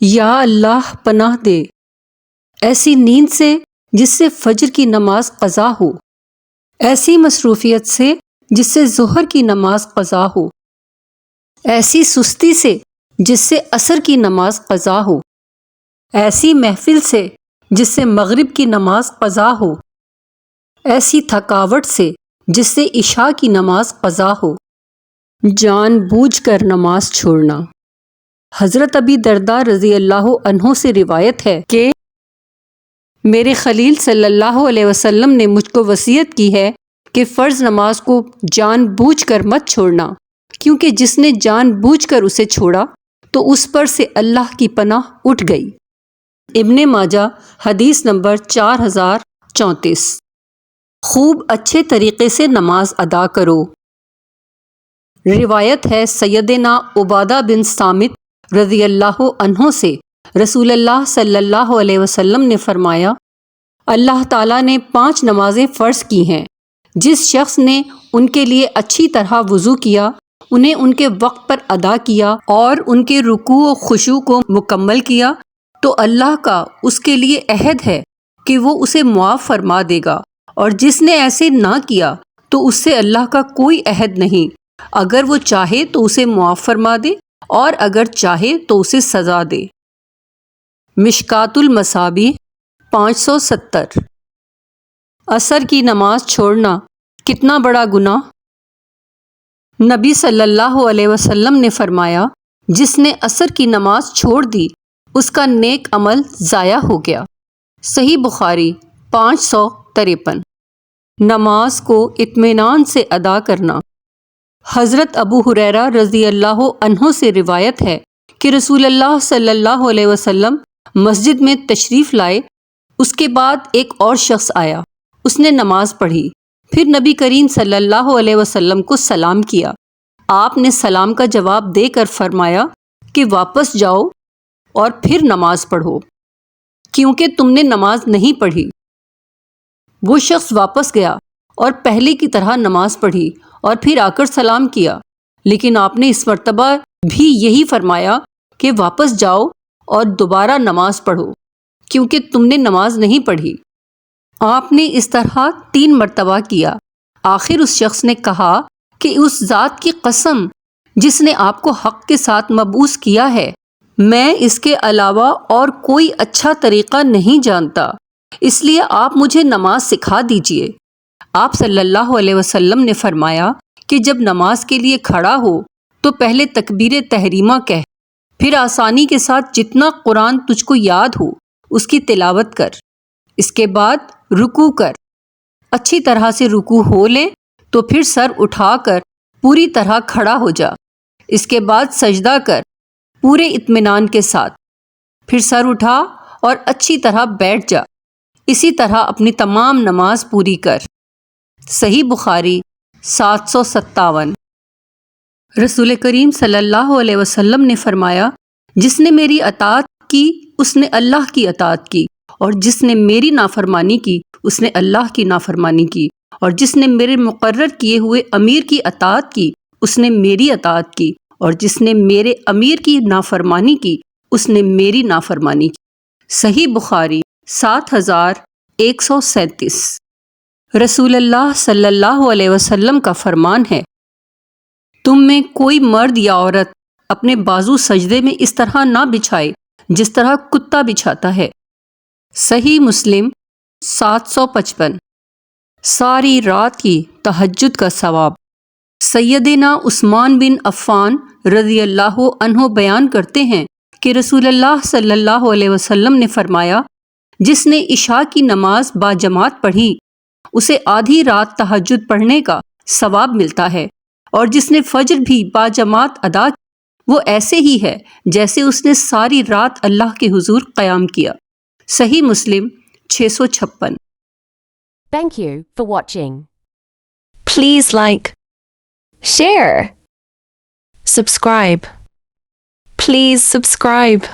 یا اللہ پناہ دے ایسی نیند سے جس سے فجر کی نماز قضا ہو، ایسی مصروفیت سے جس سے ظہر کی نماز قضا ہو، ایسی سستی سے جس سے عصر کی نماز قضا ہو، ایسی محفل سے جس سے مغرب کی نماز قضا ہو، ایسی تھکاوٹ سے جس سے عشاء کی نماز قضا ہو۔ جان بوجھ کر نماز چھوڑنا۔ حضرت ابی درداء رضی اللہ عنہ سے روایت ہے کہ میرے خلیل صلی اللہ علیہ وسلم نے مجھ کو وصیت کی ہے کہ فرض نماز کو جان بوجھ کر مت چھوڑنا، کیونکہ جس نے جان بوجھ کر اسے چھوڑا تو اس پر سے اللہ کی پناہ اٹھ گئی۔ ابن ماجہ حدیث نمبر 4034۔ خوب اچھے طریقے سے نماز ادا کرو۔ روایت ہے سیدنا عبادہ بن صامت رضی اللہ عنہ سے، رسول اللہ صلی اللہ علیہ وسلم نے فرمایا، اللہ تعالیٰ نے 5 نمازیں فرض کی ہیں، جس شخص نے ان کے لیے اچھی طرح وضو کیا، انہیں ان کے وقت پر ادا کیا اور ان کے رکوع و خشوع کو مکمل کیا تو اللہ کا اس کے لیے عہد ہے کہ وہ اسے معاف فرما دے گا، اور جس نے ایسے نہ کیا تو اس سے اللہ کا کوئی عہد نہیں، اگر وہ چاہے تو اسے معاف فرما دے اور اگر چاہے تو اسے سزا دے۔ مشکوٰۃ المصابیح 570۔ عصر کی نماز چھوڑنا کتنا بڑا گناہ؟ نبی صلی اللہ علیہ وسلم نے فرمایا، جس نے عصر کی نماز چھوڑ دی اس کا نیک عمل ضائع ہو گیا۔ صحیح بخاری 553۔ نماز کو اطمینان سے ادا کرنا۔ حضرت ابو ہریرہ رضی اللہ عنہ سے روایت ہے کہ رسول اللہ صلی اللہ علیہ وسلم مسجد میں تشریف لائے، اس کے بعد ایک اور شخص آیا، اس نے نماز پڑھی، پھر نبی کریم صلی اللہ علیہ وسلم کو سلام کیا۔ آپ نے سلام کا جواب دے کر فرمایا کہ واپس جاؤ اور پھر نماز پڑھو، کیونکہ تم نے نماز نہیں پڑھی۔ وہ شخص واپس گیا اور پہلے کی طرح نماز پڑھی اور پھر آ کر سلام کیا، لیکن آپ نے اس مرتبہ بھی یہی فرمایا کہ واپس جاؤ اور دوبارہ نماز پڑھو، کیونکہ تم نے نماز نہیں پڑھی۔ آپ نے اس طرح 3 مرتبہ کیا۔ آخر اس شخص نے کہا کہ اس ذات کی قسم جس نے آپ کو حق کے ساتھ مبعوث کیا ہے، میں اس کے علاوہ اور کوئی اچھا طریقہ نہیں جانتا، اس لیے آپ مجھے نماز سکھا دیجئے۔ آپ صلی اللہ علیہ وسلم نے فرمایا کہ جب نماز کے لیے کھڑا ہو تو پہلے تکبیر تحریمہ کہہ، پھر آسانی کے ساتھ جتنا قرآن تجھ کو یاد ہو اس کی تلاوت کر، اس کے بعد رکوع کر، اچھی طرح سے رکوع ہو لے تو پھر سر اٹھا کر پوری طرح کھڑا ہو جا، اس کے بعد سجدہ کر پورے اطمینان کے ساتھ، پھر سر اٹھا اور اچھی طرح بیٹھ جا، اسی طرح اپنی تمام نماز پوری کر۔ صحیح بخاری 757۔ رسول کریم صلی اللہ علیہ وسلم نے فرمایا، جس نے میری اطاعت کی اس نے اللہ کی اطاعت کی، اور جس نے میری نافرمانی کی اس نے اللہ کی نافرمانی کی، اور جس نے میرے مقرر کیے ہوئے امیر کی اطاعت کی اس نے میری اطاعت کی، اور جس نے میرے امیر کی نافرمانی کی اس نے میری نافرمانی کی۔ صحیح بخاری 7137۔ رسول اللہ صلی اللہ علیہ وسلم کا فرمان ہے، تم میں کوئی مرد یا عورت اپنے بازو سجدے میں اس طرح نہ بچھائے جس طرح کتا بچھاتا ہے۔ صحیح مسلم 755۔ ساری رات کی تہجد کا ثواب۔ سیدنا عثمان بن عفان رضی اللہ عنہ بیان کرتے ہیں کہ رسول اللہ صلی اللہ علیہ وسلم نے فرمایا، جس نے عشاء کی نماز باجماعت پڑھی اسے آدھی رات تہجد پڑھنے کا ثواب ملتا ہے، اور جس نے فجر بھی باجماعت ادا وہ ایسے ہی ہے جیسے اس نے ساری رات اللہ کے حضور قیام کیا۔ صحیح مسلم 656۔ Thank you for watching. Please like, share, subscribe. Please subscribe.